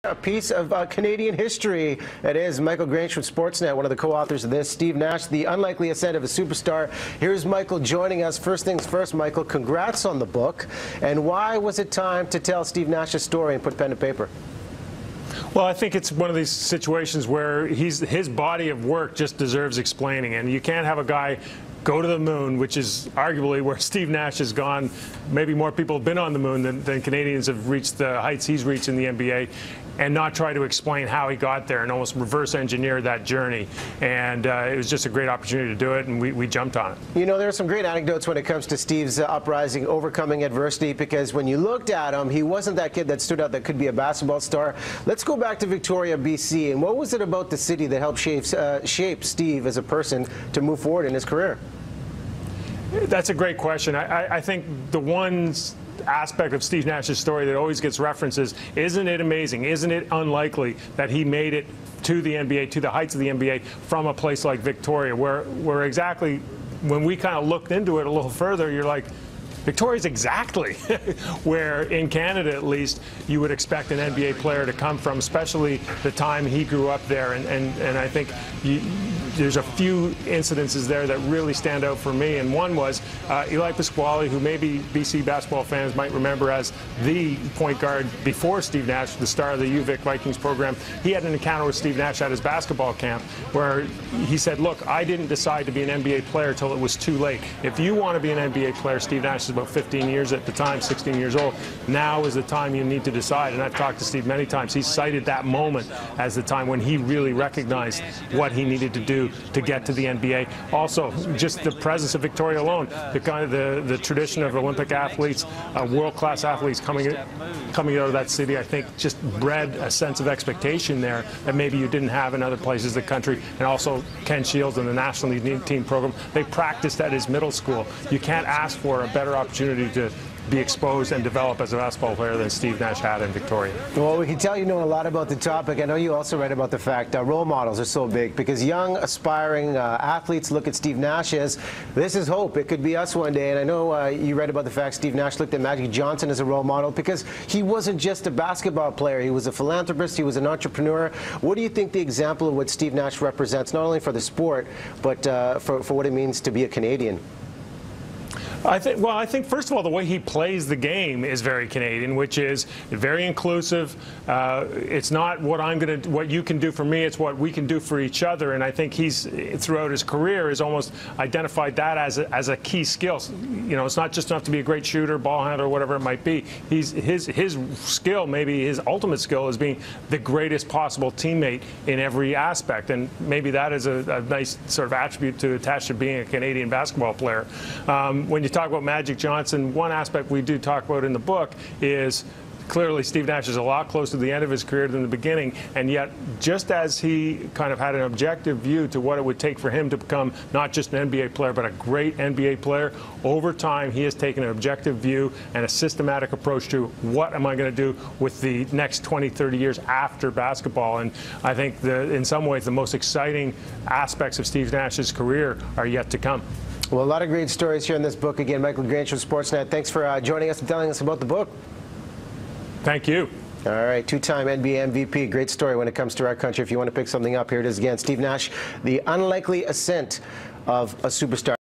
A piece of Canadian history. It is Michael Grange from Sportsnet, one of the co-authors of this. Steve Nash, the unlikely ascent of a superstar. Here's Michael joining us. First things first, Michael, congrats on the book. And why was it time to tell Steve Nash's story and put pen to paper? Well, I think it's one of these situations where his body of work just deserves explaining, and you can't have a guy go to the moon, which is arguably where Steve Nash has gone. Maybe more people have been on the moon than Canadians have reached the heights he's reached in the NBA, and not try to explain how he got there and almost reverse engineer that journey. And it was just a great opportunity to do it, and we jumped on it. You know, there are some great anecdotes when it comes to Steve's uprising, overcoming adversity, because when you looked at him, he wasn't that kid that stood out that could be a basketball star. Let's go back to Victoria, BC, and what was it about the city that helped shape Steve as a person to move forward in his career? That's a great question. I think the one aspect of Steve Nash's story that always gets referenced is, isn't it amazing, isn't it unlikely that he made it to the NBA, to the heights of the NBA, from a place like Victoria, where exactly, when we kind of looked into it a little further, you're like, Victoria's exactly where, in Canada at least, you would expect an NBA player to come from, especially the time he grew up there. And I think there's a few incidences there that really stand out for me. And one was Eli Pasquale, who maybe BC basketball fans might remember as the point guard before Steve Nash, the star of the UVic Vikings program. He had an encounter with Steve Nash at his basketball camp where he said, look, I didn't decide to be an NBA player till it was too late. If you want to be an NBA player, Steve Nash is about 15 years at the time, 16 years old. Now is the time you need to decide. And I've talked to Steve many times. He cited that moment as the time when he really recognized what he needed to do to get to the NBA. Also, just the presence of Victoria alone, the kind of the tradition of Olympic athletes, world-class athletes coming out of that city, I think just bred a sense of expectation there that maybe you didn't have in other places of the country. And also Ken Shields and the National League team program, they practiced at his middle school. You can't ask for a better opportunity to be exposed and develop as a basketball player than Steve Nash had in Victoria. Well, we can tell you know a lot about the topic. I know you also read about the fact role models are so big because young, aspiring athletes look at Steve Nash as, this is hope. It could be us one day. And I know you read about the fact Steve Nash looked at Magic Johnson as a role model because he wasn't just a basketball player. He was a philanthropist. He was an entrepreneur. What do you think the example of what Steve Nash represents, not only for the sport, but for what it means to be a Canadian? I think first of all, the way he plays the game is very Canadian, which is very inclusive. It's not what you can do for me, it's what we can do for each other. And I think he's, throughout his career, has almost identified that as a key skill. You know, it's not just enough to be a great shooter, ball handler, whatever it might be. His skill, maybe his ultimate skill, is being the greatest possible teammate in every aspect. And maybe that is a nice sort of attribute to attach to being a Canadian basketball player. When you talk about Magic Johnson, one aspect we do talk about in the book is clearly Steve Nash is a lot closer to the end of his career than the beginning, and yet just as he kind of had an objective view to what it would take for him to become not just an NBA player but a great NBA player, over time he has taken an objective view and a systematic approach to what am I going to do with the next 20, 30 years after basketball. And I think in some ways the most exciting aspects of Steve Nash's career are yet to come. Well, a lot of great stories here in this book. Again, Michael Grange from Sportsnet. Thanks for joining us and telling us about the book. Thank you. All right, two-time NBA MVP. Great story when it comes to our country. If you want to pick something up, here it is again. Steve Nash, the unlikely ascent of a superstar.